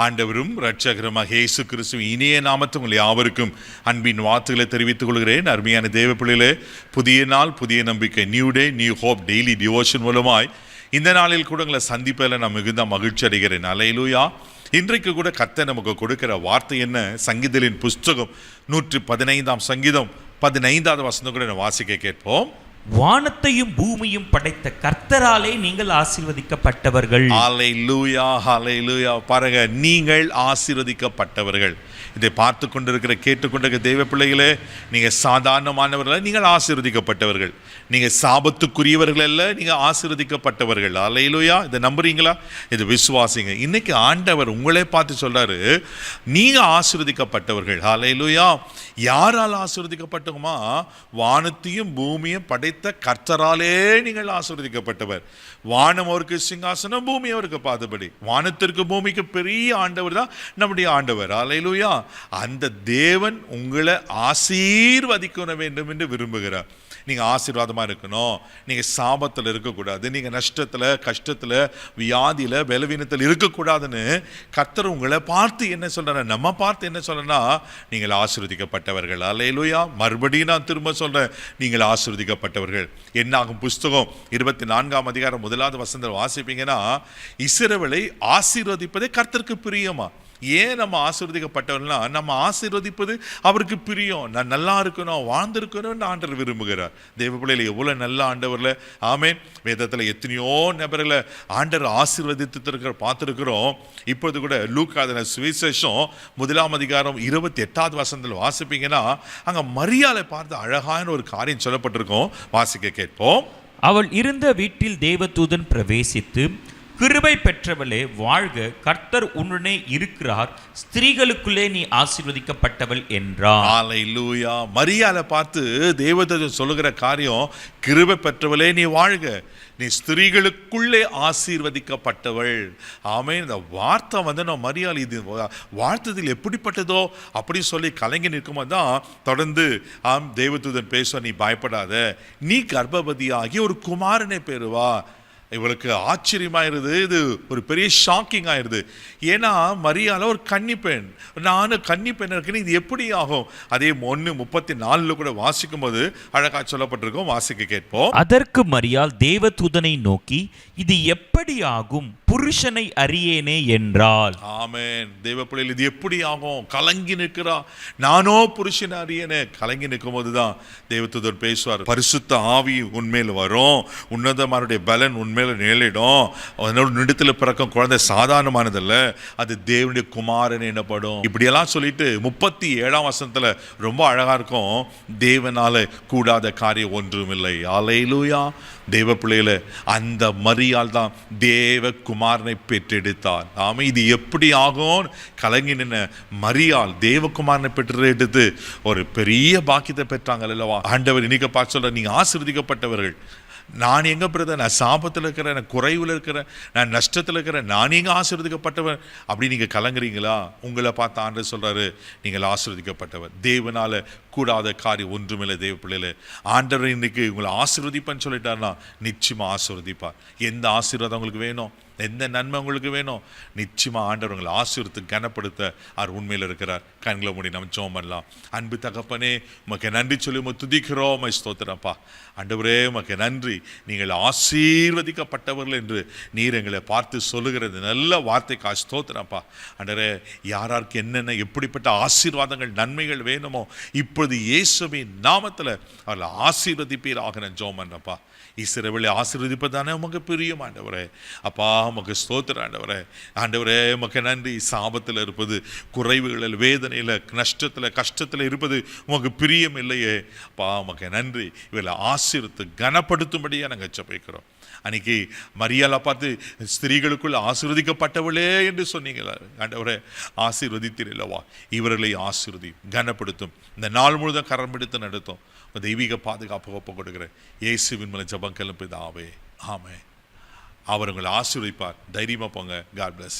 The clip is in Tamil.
ஆண்டவரும் இரட்சகருமாக இயேசு கிறிஸ்துவின் இனிய நாமத்தில் உங்கள் யாவருக்கும் அன்பின் வார்த்தைகளை தெரிவித்துக் கொள்கிறேன். அருமையான தேவ பிள்ளைகளே, புதிய நாள் புதிய நம்பிக்கை, new day new hope daily devotion மூலமாய் இந்த நாளில் கூட உங்களை சந்திப்பதில் நான் மிகுந்த மகிழ்ச்சி அடைகிறேன். அல்லேலூயா. இன்றைக்கு கூட கர்த்தர் நமக்கு கொடுக்கிற வார்த்தை என்ன? சங்கீதங்களின் புஸ்தகம் 115 சங்கீதம் 15வது வசனம் கூட வாசிக்க கேட்போம். வானத்தையும் பூமியும் படைத்த கர்த்தராலே நீங்கள் ஆசீர்வதிக்கப்பட்டவர்கள். ஹல்லேலூயா, ஹல்லேலூயா. பாருங்க, நீங்கள் ஆசீர்வதிக்கப்பட்டவர்கள். இதை பார்த்து கொண்டிருக்கிற கேட்டுக்கொண்டிருக்கிற தெய்வ பிள்ளைகளே, நீங்கள் சாதாரணமானவர்கள், நீங்கள் ஆசீர்வதிக்கப்பட்டவர்கள். நீங்கள் சாபத்துக்குரியவர்கள் அல்ல, நீங்கள் ஆசீர்வதிக்கப்பட்டவர்கள். ஹல்லேலூயா. இதை நம்புறீங்களா? இது விசுவாசிங்க. இன்னைக்கு ஆண்டவர் உங்களே பார்த்து சொல்றாரு, நீங்க ஆசீர்வதிக்கப்பட்டவர்கள். ஹல்லேலூயா. யாரால் ஆசீர்வதிக்கப்பட்டோமா? வானத்தையும் பூமியும் படைத்த கர்த்தராலே நீங்கள் ஆசீர்வதிக்கப்பட்டவர். வானம் அவருக்கு சிங்காசனம், பூமி அவருக்கு பாதபடி. வானத்திற்கு பூமிக்கு பெரிய ஆண்டவர் தான் நம்முடைய ஆண்டவர். ஹல்லேலூயா. அந்த தேவன் உங்களை ஆசீர்வதிக்க வேண்டும் என்று விரும்புகிறார். நீங்க ஆசீர்வாதமா இருக்கணும், நீங்க சாபத்தில் இருக்கக்கூடாது, நீங்க நஷ்டத்துல கஷ்டத்துல வியாதியில பலவீனத்தில் இருக்கக்கூடாதுன்னு கர்த்தர் உங்களை பார்த்து என்ன சொல்ற, நம்ம பார்த்து என்ன சொல்றனா, நீங்கள் ஆசீர்வதிக்கப்பட்டவர்கள். அல்லேலூயா. மறுபடியும் நான் திரும்ப சொல்றேன், நீங்கள் ஆசீர்வதிக்கப்பட்டவர்கள். என்னாகும் புஸ்தகம் 24ஆம் அதிகாரம் 1வது வசனத்தில் வாசிப்பீங்கன்னா, இஸ்ரவேலை ஆசீர்வதிப்பதே கர்த்தருக்கு பிரியமா. ஏன் நம்ம ஆசீர்வதிக்கப்பட்டவர்கள்னா, நம்ம ஆசீர்வதிப்பது அவருக்கு பிரியம். நான் நல்லா இருக்கணும், வாழ்ந்திருக்கணும்னு ஆண்டவர் விரும்புகிறார். தேவ பிள்ளையில எவ்வளவு நல்ல ஆண்டவர்ல. ஆமென். வேதத்துல எத்தனையோ நபர்களை ஆண்டவர் ஆசீர்வதித்து பார்த்திருக்கிறோம். இப்போது கூட லூக்கா சுவிசேஷம் 1ஆம் அதிகாரம் 28வது வசனத்தில் வாசிப்பீங்கன்னா, அங்க மரியாதை பார்த்து அழகான ஒரு காரியம் சொல்லப்பட்டிருக்கோம். வாசிக்க கேட்போம். அவள் இருந்த வீட்டில் தேவதூதன் பிரவேசித்து, கிருபை பெற்றவளே வாழ்க, கர்த்தர் உன்னுடனே இருக்கிறார், ஸ்திரீகளுக்குள்ளே நீ ஆசீர்வதிக்கப்பட்டவள் என்றார். ஹல்லேலூயா. மரியாதை பார்த்து தேவதூதன் சொல்லுகிற காரியம், கிருபை பெற்றவளே நீ வாழ்க, நீ ஸ்திரீகளுக்குள்ளே ஆசீர்வதிக்கப்பட்டவள். ஆமென். இந்த வார்த்தை நம்ம மரியாதை இது வாழ்த்ததில் எப்படிப்பட்டதோ அப்படி சொல்லி கலங்கி நிற்கும்போது தான் தொடர்ந்து தேவதூதன் பேச, நீ பயப்படாத, நீ கர்ப்பவதியாகி ஒரு குமாரனை பெறுவா. இவளுக்கு ஆச்சரியமாயிருது, இது ஒரு பெரிய ஷாக்கிங் ஆயிருது. ஏன்னா மரியாதை ஒரு கன்னி பெண், நானும் கன்னி பெண் இருக்குன்னு இது எப்படி ஆகும்? அதே 1:34 கூட வாசிக்கும் போது அழகா சொல்லப்பட்டிருக்கோம். வாசிக்க கேட்போம். அதற்கு மரியாள் தேவதூதனை நோக்கி, இது எப்படி ஆகும்? புருஷனை அறியேனே என்றாள். ஆமென். தேவ பிள்ளைகள், இது எப்படி ஆகும்? கலங்கி நிற்கிறா. நானோ புருஷனை அறியேனே. கலங்கி நிற்கும் போதுதான் தேவதூதன் பேசுவார். பரிசுத்த ஆவி உண்மையில் வரும், உன்னதமானுடைய பலன் உண்மையில நிழலிடும். அதனோட நிடத்தில் பிறக்கும் குழந்தை சாதாரணமானதல்ல, அது தேவனுடைய குமாரன் எனப்படும். இப்படியெல்லாம் சொல்லிட்டு 37ஆம் வசனத்துல ரொம்ப அழகா இருக்கும், தேவனால கூடாத காரியம் ஒன்றுமில்லை. அல்லேலூயா. தேவ பிள்ளைகளே, அந்த மரியாள் தான் தேவ குமாரனை பெற்றெடுத்தார். ஆமா, இது எப்படி ஆகும்? கலங்கி நின்ன மரியாள் தேவகுமாரனை பெற்றெடுத்து ஒரு பெரிய பாக்கியத்தை பெற்றாங்க அல்லவா. ஆண்டவர் இன்னைக்கு பார்த்து சொல்ற, நீங்க ஆசீர்வதிக்கப்பட்டவர்கள். நான் எங்க பிரதர், நான் சாபத்தில் இருக்கிறேன், நான் குறைவில் இருக்கிறேன், நான் நஷ்டத்தில் இருக்கிறேன், நான் எங்க ஆசீர்வதிக்கப்பட்டவன் அப்படி நீங்க கலங்குறீங்களா? உங்களை பார்த்து ஆண்டவர் சொல்றாரு, நீங்கள் ஆசீர்வதிக்கப்பட்டவர். தேவனால கூடாத காரியம் ஒன்றுமில்லை. தேவ பிள்ளைகளே, ஆண்டவர் இன்னைக்கு உங்களை ஆசீர்வதிப்பான்னு சொல்லிட்டாருன்னா நிச்சயமா ஆசீர்வதிப்பார். எந்த ஆசீர்வாதம் உங்களுக்கு வேணும், எந்த நன்மை உங்களுக்கு வேணும், நிச்சயமா ஆண்டவர் உங்களை ஆசீர்வதித்து கனப்படுத்த அவர் உண்மையில் இருக்கிறார். கண்களை மூடி நம்ம ஜெபம் பண்ணலாம். அன்பு தகப்பனே, உமக்கு நன்றி சொல்லி உமக்கு துதிக்கிறோம், ஸ்தோத்திரப்பா. ஆண்டவரே, உமக்கு நன்றி, நீங்கள் ஆசீர்வதிக்கப்பட்டவர்கள் என்று நீர் எங்களை பார்த்து சொல்லுகிறது நல்ல வார்த்தைக்கு ஸ்தோத்திரப்பா. ஆண்டவரே, யாராருக்கு என்னென்ன எப்படிப்பட்ட ஆசீர்வாதங்கள் நன்மைகள் வேணுமோ இப்பொழுது இயேசுவின் நாமத்தில் அவர்களை ஆசீர்வதிப்பீராக நான் ஜெபம் பண்றேன்ப்பா. இஸ்ரவேலை ஆசீர்வதிப்பதானே உமக்கு பிரியம் ஆண்டவரே. அப்பா, உமக்கு ஸ்தோத்திரம் ஆண்டவரே. ஆண்டவரே, உமக்கு நன்றி. சாபத்தில் இருப்பது, குறைவுகளில், வேதனையில், நஷ்டத்தில், கஷ்டத்தில் இருப்பது உமக்கு பிரியம் இல்லையே. அப்பா, உமக்கு நன்றி. இவர்களை ஆசீர்வதித்து கனப்படுத்தும்படியாக நாங்கள் ஜெபிக்கிறோம். அன்னைக்கு மரியாளை பார்த்து ஸ்திரீகளுக்குள் ஆசீர்வதிக்கப்பட்டவளே என்று சொன்னீங்களா ஆண்டவரே, ஆசீர்வதித்தீரல்லவா. இவர்களை ஆசீர்வதி கனப்படுத்தும். இந்த நாள் முழுதும் கரம் பிடித்து நடத்தும். தெய்வீக பாதுகாப்பு ஒப்பு கொடுக்கிறேன். இயேசுவின் மூலம் ஜெபம் கேளும் பிதாவே. ஆமென். அவர் உங்களை ஆசீர்வதிப்பார். தைரியமா போங்க. God plus.